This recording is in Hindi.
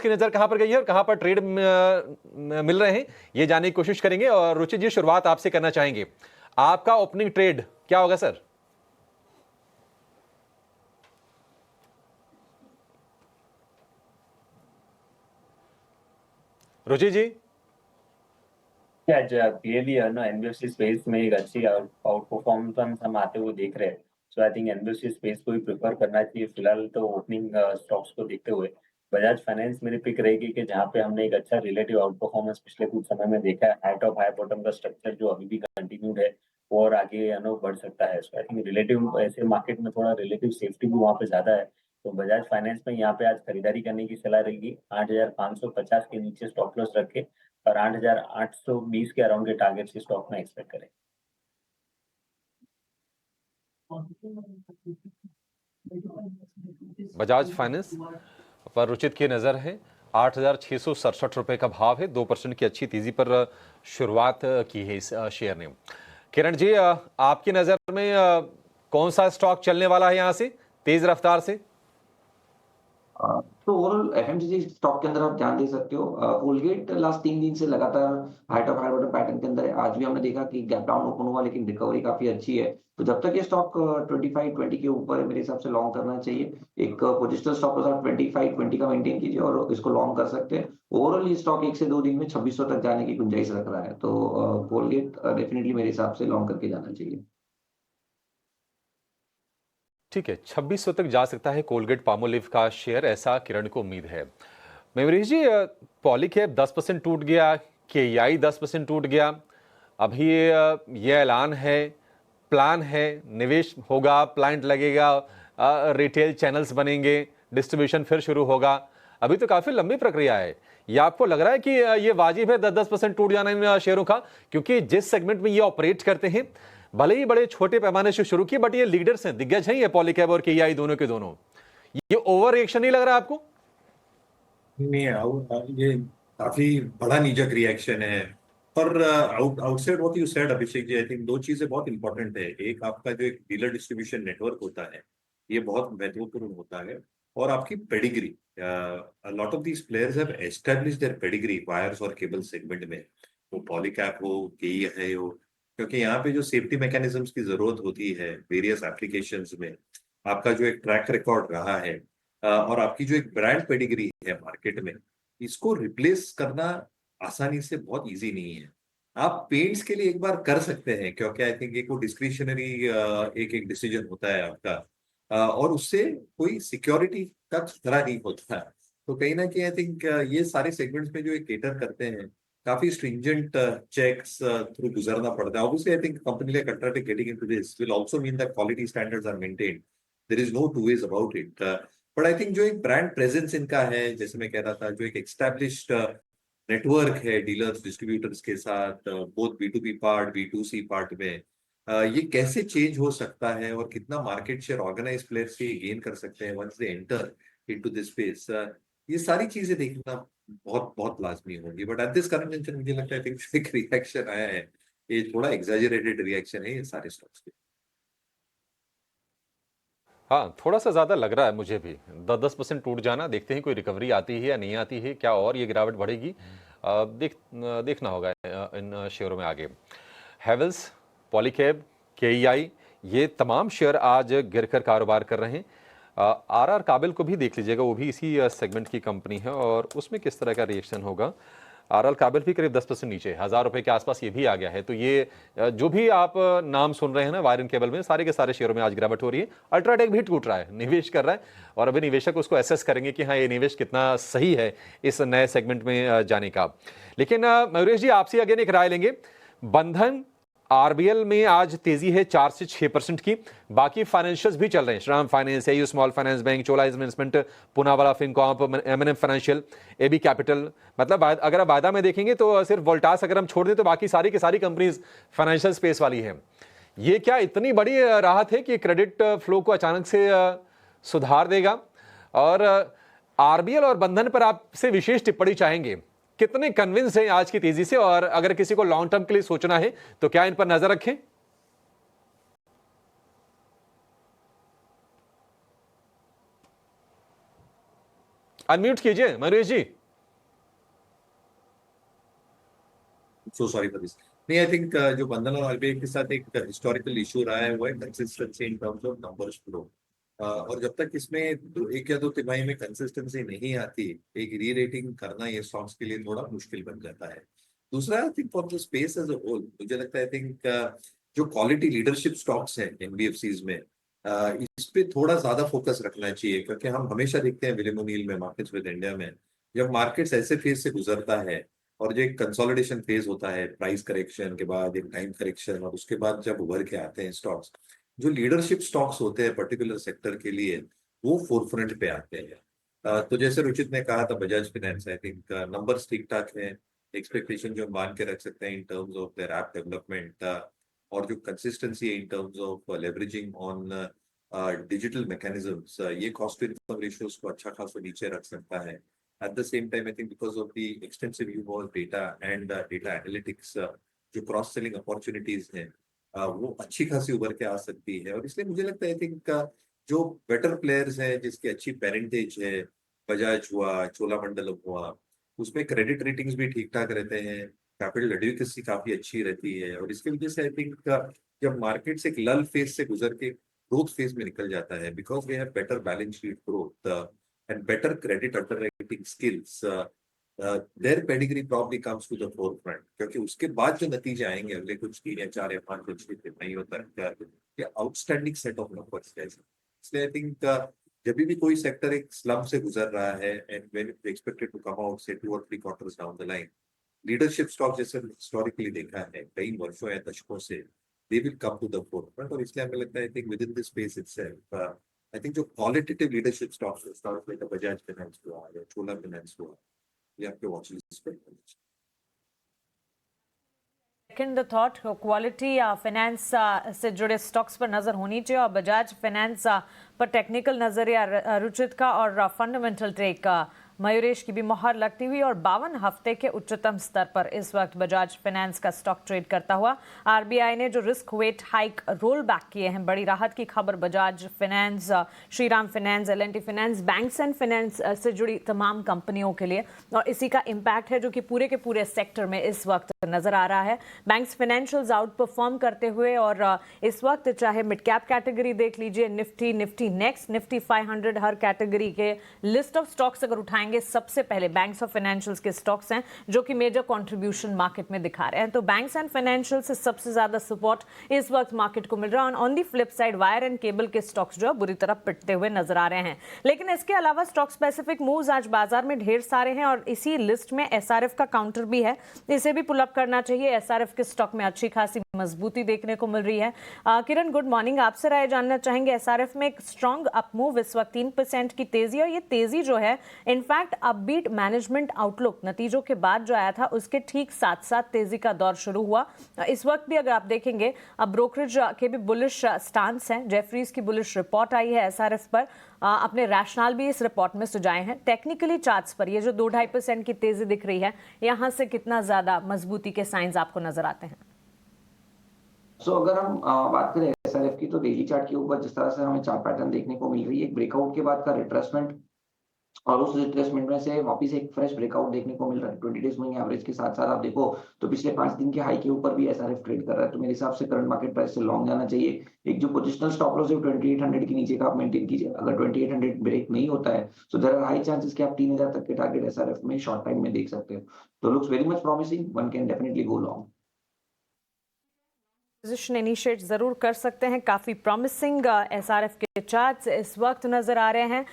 की नजर कहां पर गई है और कहां पर ट्रेड मिल रहे हैं, ये जानने की कोशिश करेंगे। और रुचि जी, शुरुआत आपसे करना चाहेंगे, आपका ओपनिंग ट्रेड क्या होगा सर? रुचि जी। आज क्लियरली ना एनबीएफसी स्पेस में एक अच्छी आउट परफॉर्मेंस हम आते हुए देख रहे हैं। सो आई थिंक एनबीएफसी स्पेस को ही प्रेफर करना चाहिए फिलहाल तो ओपनिंग स्टॉक्स को देखते हुए। बजाज फाइनेंस मेरी पिक रहेगी कि जहाँ पे हमने एक अच्छा रिलेटिव आउट परफॉर्मेंस पिछले कुछ समय में देखा है। हाई टॉप हाई बॉटम का स्ट्रक्चर जो अभी भी कंटिन्यूड है वो और आगे बढ़ सकता है। सो आई थिंक रिलेटिव ऐसे मार्केट में थोड़ा रिलेटिव सेफ्टी भी वहाँ पे ज्यादा है। तो बजाज फाइनेंस में यहाँ पे आज खरीदारी करने की सलाह रहेगी। 8,550 के नीचे स्टॉप लॉस रखे और 8,820 के अराउंड के टारगेट से स्टॉक में एक्सपेक्ट करें। बजाज फाइनेंस पर रुचित की नजर है, 8,667 रुपए का भाव है, 2% की अच्छी तेजी पर शुरुआत की है इस शेयर ने। किरण जी, आपकी नजर में कौन सा स्टॉक चलने वाला है यहां से तेज रफ्तार से? तो ओवरऑल एफएमसीजी स्टॉक के अंदर आप ध्यान दे सकते हो। कोलगेट लास्ट 3 दिन से लगातार high top high bottom pattern के अंदर है। आज भी हमने देखा कि गैप डाउन ओपन हुआ लेकिन रिकवरी काफी अच्छी है। तो जब तक ये स्टॉक 25-20 के ऊपर है मेरे हिसाब से लॉन्ग करना चाहिए। एक पोजिशनल स्टॉप लॉस आप 25-20 का मेंटेन कीजिए और इसको लॉन्ग कर सकते हैं। ओवरऑल ये स्टॉक 1 से 2 दिन में 2600 तक जाने की गुंजाइश रख रहा है। तो कोलगेट डेफिनिटली मेरे हिसाब से लॉन्ग करके जाना चाहिए। ठीक है, 2600 तक जा सकता है कोलगेट पामोलिव का शेयर, ऐसा किरण को उम्मीद है। मेमोरीज जी, पॉलीकैब 10% टूट गया, केईआई 10% टूट गया। अभी ये ऐलान है, प्लान है, निवेश होगा, प्लांट लगेगा, रिटेल चैनल्स बनेंगे, डिस्ट्रीब्यूशन फिर शुरू होगा। अभी तो काफी लंबी प्रक्रिया है। या आपको लग रहा है कि ये वाजिब है 10-10% टूट जाना इन शेयरों का? क्योंकि जिस सेगमेंट में ये ऑपरेट करते हैं, भले ही बड़े छोटे पैमाने से शुरू किए, बट ये लीडर्स हैं, दिग्गज हैं ये पॉलीकैब और केईआई दोनों के दोनों। ये ओवर रिएक्शन नहीं लग रहा आपको? नहीं, ये काफी बड़ा नीजक रिएक्शन है। पर outside what you said Abhishek ji, I think दो चीजें बहुत इंपॉर्टेंट है। एक, आपका जो एक डीलर डिस्ट्रीब्यूशन नेटवर्क होता है, ये बहुत महत्वपूर्ण होता है। और आपकी pedigree, lot of these players have established their pedigree wires और केबल सेगमेंट में, वो पॉलीकैप हो, केईआई हो। क्योंकि यहाँ पे जो सेफ्टी मैकेनिज्म्स की जरूरत होती है वेरियस एप्लीकेशंस में, आपका जो एक ट्रैक रिकॉर्ड रहा है और आपकी जो एक ब्रांड पेडिग्री है मार्केट में, इसको रिप्लेस करना आसानी से बहुत इजी नहीं है। आप पेंट्स के लिए एक बार कर सकते हैं क्योंकि आई थिंक एक वो डिस्क्रिशनरी एक एक डिसीजन होता है आपका, और उससे कोई सिक्योरिटी का खतरा नहीं होता है। तो कहीं ना कहीं आई थिंक ये सारे सेगमेंट्स में जो ये केटर करते हैं, काफी स्ट्रिंजेंट चेक्स थ्रू गुजरना पड़ता है। Obviously I think company like UltraTech getting into this will also mean that quality standards are maintained. There is no two ways about it. But I think जो एक ब्रांड प्रेजेंस इनका है, जैसे मैं कह रहा था, जो एक एक्स्टैब्लिश्ड नेटवर्क है डीलर्स डिस्ट्रीब्यूटर्स के साथ, both B to B part B to C part में, ये कैसे चेंज हो सकता है और कितना मार्केट शेयर ऑर्गेनाइज प्लेयर्स से गेन कर सकते हैं once they enter into this space, ये सारी चीजें देखना बहुत बहुत लाजमी होगी। But at this current junction मुझे लगता है think एक रिएक्शन आया है, ये थोड़ा एग्जैजरेटेड रिएक्शन है ये सारे स्टॉक्स पे। हाँ, थोड़ा सा ज्यादा लग रहा है मुझे भी। 10-10% टूट जाना, देखते हैं कोई रिकवरी आती है या नहीं आती है, क्या और ये गिरावट बढ़ेगी, देखना होगा इन शेयरों में आगे। हैवेल्स, पॉलीकैब, केईआई, ये तमाम शेयर आज गिरकर कारोबार कर रहे हैं। आरआर काबिल को भी देख लीजिएगा, वो भी इसी सेगमेंट की कंपनी है और उसमें किस तरह का रिएक्शन होगा। आरआर काबिल भी करीब 10% नीचे, 1,000 रुपए के आसपास ये भी आ गया है। तो ये जो भी आप नाम सुन रहे हैं ना वायर एंड केबल में, सारे के सारे शेयरों में आज गिरावट हो रही है। अल्ट्राटेक भी टूट रहा है, निवेश कर रहा है, और अभी निवेशक उसको एसेस करेंगे कि हाँ ये निवेश कितना सही है इस नए सेगमेंट में जाने का। लेकिन मयूरेश जी, आपसे अगेन एक राय लेंगे। बंधन, आरबीएल में आज तेजी है 4 से 6% की। बाकी फाइनेंशियल्स भी चल रहे हैं, Shriram finance, AU small finance bank, Chola investment, Poonawalla Fincorp, MNM financial, AB capital. मतलब अगर आप वायदा में देखेंगे तो सिर्फ वोल्टास अगर हम छोड़ दें तो बाकी सारी की सारी कंपनीज फाइनेंशियल स्पेस वाली हैं। ये क्या इतनी बड़ी राहत है कि क्रेडिट फ्लो को अचानक से सुधार देगा? और आरबीएल और बंधन पर आपसे विशेष टिप्पणी चाहेंगे, कितने कन्विंस हैं आज की तेजी से, और अगर किसी को लॉन्ग टर्म के लिए सोचना है तो क्या इन पर नजर रखें? अनम्यूट कीजिए Mayuresh ji. So sorry for this. नहीं, आई थिंक जो बंधन और आरबीआई के साथ एक हिस्टोरिकल इशू रहा है वो है consistency in terms of numbers flow. और जब तक इसमें एक या दो तिमाही में कंसिस्टेंसी नहीं आती, एक री रेटिंग करना ये स्टॉक्स के लिए थोड़ा मुश्किल बन जाता है। दूसरा, I think for the space as a whole मुझे लगता है, आई थिंक जो क्वालिटी लीडरशिप स्टॉक्स हैं एनबीएफसीज में, इस पे थोड़ा ज्यादा फोकस रखना चाहिए, क्योंकि हम हमेशा देखते हैं विलियम ओनील में मार्केट्स विद इंडिया में, जब मार्केट्स ऐसे फेज से गुजरता है और जो एक कंसोलिडेशन फेज होता है, प्राइस करेक्शन के बाद एक टाइम करेक्शन, और उसके बाद जब उभर के आते हैं स्टॉक्स, जो लीडरशिप स्टॉक्स होते हैं पर्टिकुलर सेक्टर के लिए, वो फोरफ्रंट पे आते हैं। तो जैसे रुचित ने कहा था Bajaj finance, I think numbers ठीक ठाक हैं, एक्सपेक्टेशन जो मान के रख सकते हैं in terms of their app development, और जो कंसिस्टेंसी है in terms of leveraging on digital mechanisms, ये कॉस्ट टू इनकम रेशियोज को अच्छा खासा नीचे रख सकता है। At the same time, I think because of the extensive use of data and data analytics, जो क्रॉस सेलिंग अपॉर्चुनिटीज हैं, वो अच्छी खासी उभर के आ सकती है। और इसलिए मुझे लगता है, आई थिंक जो बेटर प्लेयर्स हैं जिसकी अच्छी पेरेंटेज है, बजाज हुआ, चोलामंडलम हुआ, उसमें क्रेडिट रेटिंग्स भी ठीक ठाक रहते हैं, कैपिटल एडिक्वेसी काफी अच्छी रहती है, और इसकी वजह से आई थिंक जब मार्केट से एक लल फेज से गुजर के ग्रोथ फेज में निकल जाता है, because we have better balance sheet growth and better credit underwriting skills, their pedigree probably comes to the forefront, क्योंकि उसके बाद जो नतीजे आएंगे अगले कुछ 3 या 4 या 5 या 6 नहीं होता है, आउटस्टैंडिंग सेट ऑफ नंबर्स है। इसलिए आई थिंक जब भी कोई सेक्टर एक स्लम से गुजर रहा है and when it expected to come out से 2 और 3 quarters down the line, leadership stock जैसे हिस्टोरिकली देखा है कई वर्षों या दशकों से, they will come to the forefront. और इसलिए हमें लगता है, I think within this space itself, I think जो qualitative leadership stocks like Bajaj finance हुआ या चोला फाइनेंस हुआ, ये आपके वॉच लिस्ट पे सेकंड थॉट, क्वालिटी फाइनेंस से जुड़े स्टॉक्स पर नजर होनी चाहिए, और बजाज फाइनेंस पर टेक्निकल नजरिया रुचित का और फंडामेंटल टेक मयूरेश की भी मोहर लगती हुई, और 52 हफ्ते के उच्चतम स्तर पर इस वक्त बजाज फाइनेंस का स्टॉक ट्रेड करता हुआ। आरबीआई ने जो risk wait hike roll back किए हैं, बड़ी राहत की खबर Bajaj finance, Shriram finance, L&T finance, banks and finance से जुड़ी तमाम कंपनियों के लिए, और इसी का इम्पैक्ट है जो कि पूरे के पूरे सेक्टर में इस वक्त नजर आ रहा है। बैंक्स फाइनेंशियल्स आउट परफॉर्म करते हुए, और इस वक्त चाहे मिड कैप कैटेगरी देख लीजिए, निफ्टी नेक्स्ट, निफ्टी 500, हर कैटेगरी के लिस्ट ऑफ स्टॉक्स अगर उठाएंगे, सबसे पहले बैंक्स और फाइनेंशियल्स के स्टॉक्स हैं जो कि मेजर कंट्रीब्यूशन मार्केट में दिखा रहे हैं। तो बैंक्स एंड फाइनेंशियल से सबसे ज्यादा सपोर्ट इस वक्त मार्केट को मिल रहा है। On the flip side, wire and cable के स्टॉक्स जो है बुरी तरह पिटते हुए नजर आ रहे हैं। लेकिन इसके अलावा स्टॉक स्पेसिफिक मूव्स आज बाजार में ढेर सारे हैं, और इसी लिस्ट में एसआरएफ का काउंटर भी है, इसे भी पुल अप करना चाहिए। एसआरएफ के स्टॉक में अच्छी खासी मजबूती देखने को मिल रही है। किरण, गुड मॉर्निंग, आपसे राय जानना चाहेंगे। एसआरएफ में एक स्ट्रॉन्ग अप मूव, इस वक्त 3% की तेजी, और ये तेजी जो है इनफैक्ट अपबीट मैनेजमेंट आउटलुक नतीजों के बाद जो आया था उसके ठीक साथ साथ तेजी का दौर शुरू हुआ। इस वक्त भी अगर आप देखेंगे, अब ब्रोकरेज के भी बुलिश स्टांस हैं। जेफरीज की बुलिश रिपोर्ट आई है एसआरएफ पर, अपने रैशनल भी इस रिपोर्ट में सुझाए हैं। टेक्निकली चार्ट्स पर ये जो 2-2.5% की तेजी दिख रही है, यहां से कितना ज्यादा मजबूती के साइंस आपको नजर आते हैं? अगर हम बात करें एसआरएफ की, तो डेली चार्ट के ऊपर जिस तरह से हमें चार्ट पैटर्न देखने को मिल रही है, एक ब्रेकआउट के बाद का रिट्रेसमेंट, और उस रिट्रेसमेंट में से वापस एक फ्रेश ब्रेकआउट देखने को मिल रहा है 20 डेज मूविंग एवरेज के साथ साथ। आप देखो तो पिछले 5 दिन के हाई के ऊपर भी एसआरएफ ट्रेड कर रहा है, तो मेरे हिसाब से करंट मार्केट प्राइस से लॉन्ग जाना चाहिए। एक जो पोजिशनल स्टॉप लॉस है 2800 के नीचे का आप मेंटेन कीजिए। अगर 2800 ब्रेक नहीं होता है, तो देयर आर हाई चांसेस कि आप 3000 तक के टारगेट एसआरएफ में शॉर्ट टाइम में देख सकते हो। तो looks very much promising, one can definitely go long. Position initiate जरूर कर सकते हैं। काफी प्रॉमिसिंग एसआरएफ के चार्ट्स इस वक्त नजर आ रहे हैं।